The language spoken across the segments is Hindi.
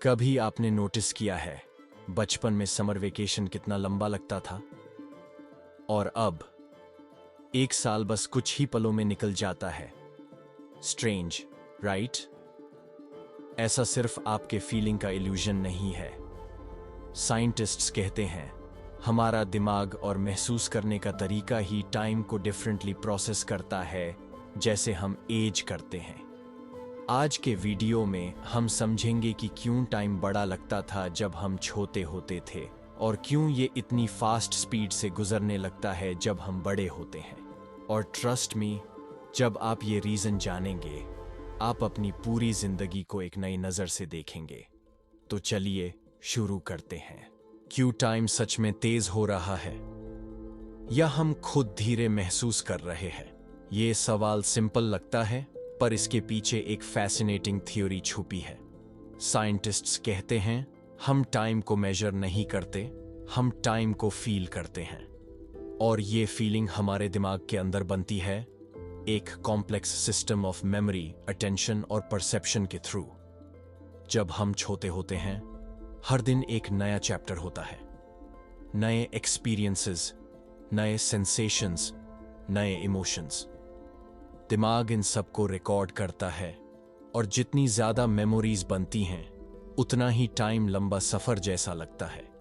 कभी आपने नोटिस किया है बचपन में समर वेकेशन कितना लंबा लगता था और अब एक साल बस कुछ ही पलों में निकल जाता है। Strange, right? ऐसा सिर्फ आपके फीलिंग का इल्यूजन नहीं है। साइंटिस्ट्स कहते हैं हमारा दिमाग और महसूस करने का तरीका ही टाइम को डिफरेंटली प्रोसेस करता है, जैसे हम एज करते हैं। आज के वीडियो में हम समझेंगे कि क्यों टाइम बड़ा लगता था जब हम छोटे होते थे और क्यों ये इतनी फास्ट स्पीड से गुजरने लगता है जब हम बड़े होते हैं। और ट्रस्ट मी, जब आप ये रीजन जानेंगे आप अपनी पूरी जिंदगी को एक नई नजर से देखेंगे। तो चलिए शुरू करते हैं। क्यों टाइम सच में तेज हो रहा है या हम खुद धीरे महसूस कर रहे हैं? ये सवाल सिंपल लगता है, पर इसके पीछे एक फैसिनेटिंग थ्योरी छुपी है। साइंटिस्ट्स कहते हैं हम टाइम को मेजर नहीं करते, हम टाइम को फील करते हैं। और ये फीलिंग हमारे दिमाग के अंदर बनती है एक complex system of memory, attention और परसेप्शन के थ्रू। जब हम छोटे होते हैं हर दिन एक नया चैप्टर होता है। नए एक्सपीरियंसेस, नए सेंसेशंस, नए इमोशंस। दिमाग इन सबको रिकॉर्ड करता है और जितनी ज्यादा मेमोरीज बनती हैं उतना ही टाइम लंबा सफर जैसा लगता है।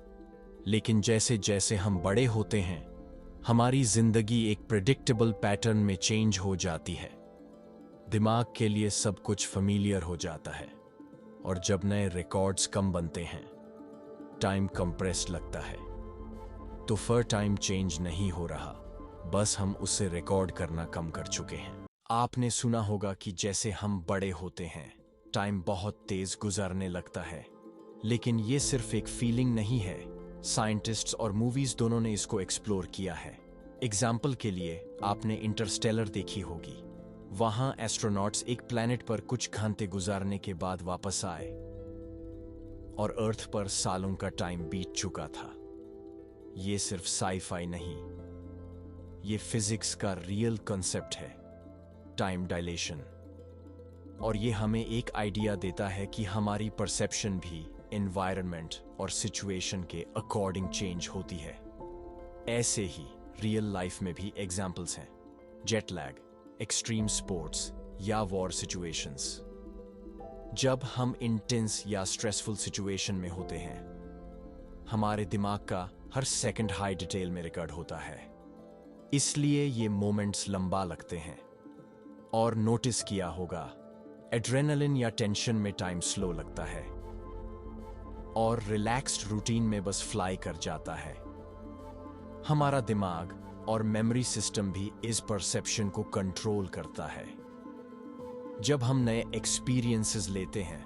लेकिन जैसे जैसे हम बड़े होते हैं हमारी जिंदगी एक प्रेडिक्टेबल पैटर्न में चेंज हो जाती है। दिमाग के लिए सब कुछ फेमिलियर हो जाता है और जब नए रिकॉर्ड्स कम बनते हैं टाइम कंप्रेस्ड लगता है। तो फिर टाइम चेंज नहीं हो रहा, बस हम उसे रिकॉर्ड करना कम कर चुके हैं। आपने सुना होगा कि जैसे हम बड़े होते हैं टाइम बहुत तेज गुजरने लगता है, लेकिन ये सिर्फ एक फीलिंग नहीं है। साइंटिस्ट्स और मूवीज दोनों ने इसको एक्सप्लोर किया है। एग्जाम्पल के लिए आपने इंटरस्टेलर देखी होगी। वहां एस्ट्रोनॉट्स एक प्लैनेट पर कुछ घंटे गुजारने के बाद वापस आए और अर्थ पर सालों का टाइम बीत चुका था। ये सिर्फ साई-फाई नहीं, ये फिजिक्स का रियल कॉन्सेप्ट है, टाइम डायलेशन। और ये हमें एक आइडिया देता है कि हमारी परसेप्शन भी एनवायरनमेंट और सिचुएशन के अकॉर्डिंग चेंज होती है। ऐसे ही रियल लाइफ में भी एग्जाम्पल्स हैं। जेट लैग, एक्सट्रीम स्पोर्ट्स या वॉर सिचुएशंस। जब हम इंटेंस या स्ट्रेसफुल सिचुएशन में होते हैं हमारे दिमाग का हर सेकंड हाई डिटेल में रिकॉर्ड होता है, इसलिए ये मोमेंट्स लंबा लगते हैं। और नोटिस किया होगा एड्रेनलिन या टेंशन में टाइम स्लो लगता है और रिलैक्स्ड रूटीन में बस फ्लाई कर जाता है। हमारा दिमाग और मेमोरी सिस्टम भी इस परसेप्शन को कंट्रोल करता है। जब हम नए एक्सपीरियंसेस लेते हैं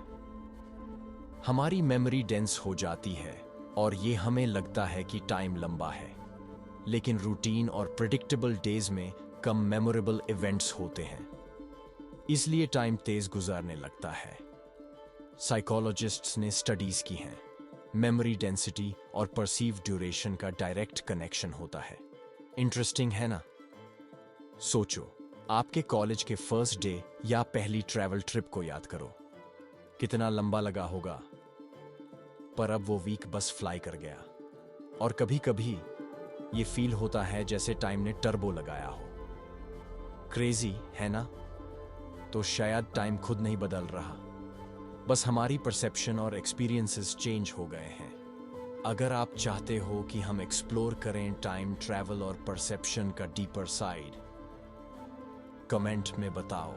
हमारी मेमोरी डेंस हो जाती है और ये हमें लगता है कि टाइम लंबा है, लेकिन रूटीन और प्रेडिक्टेबल डेज में कम मेमोरेबल इवेंट्स होते हैं, इसलिए टाइम तेज गुजरने लगता है। साइकोलॉजिस्ट्स ने स्टडीज की हैं, मेमोरी डेंसिटी और परसीव ड्यूरेशन का डायरेक्ट कनेक्शन होता है। इंटरेस्टिंग है ना? सोचो, आपके कॉलेज के फर्स्ट डे या पहली ट्रैवल ट्रिप को याद करो, कितना लंबा लगा होगा। पर अब वो वीक बस फ्लाई कर गया। और कभी कभी ये फील होता है जैसे टाइम ने टर्बो लगाया हो। क्रेजी है ना? तो शायद टाइम खुद नहीं बदल रहा, बस हमारी परसेप्शन और एक्सपीरियंसेस चेंज हो गए हैं। अगर आप चाहते हो कि हम एक्सप्लोर करें टाइम ट्रैवल और परसेप्शन का डीपर साइड, कमेंट में बताओ।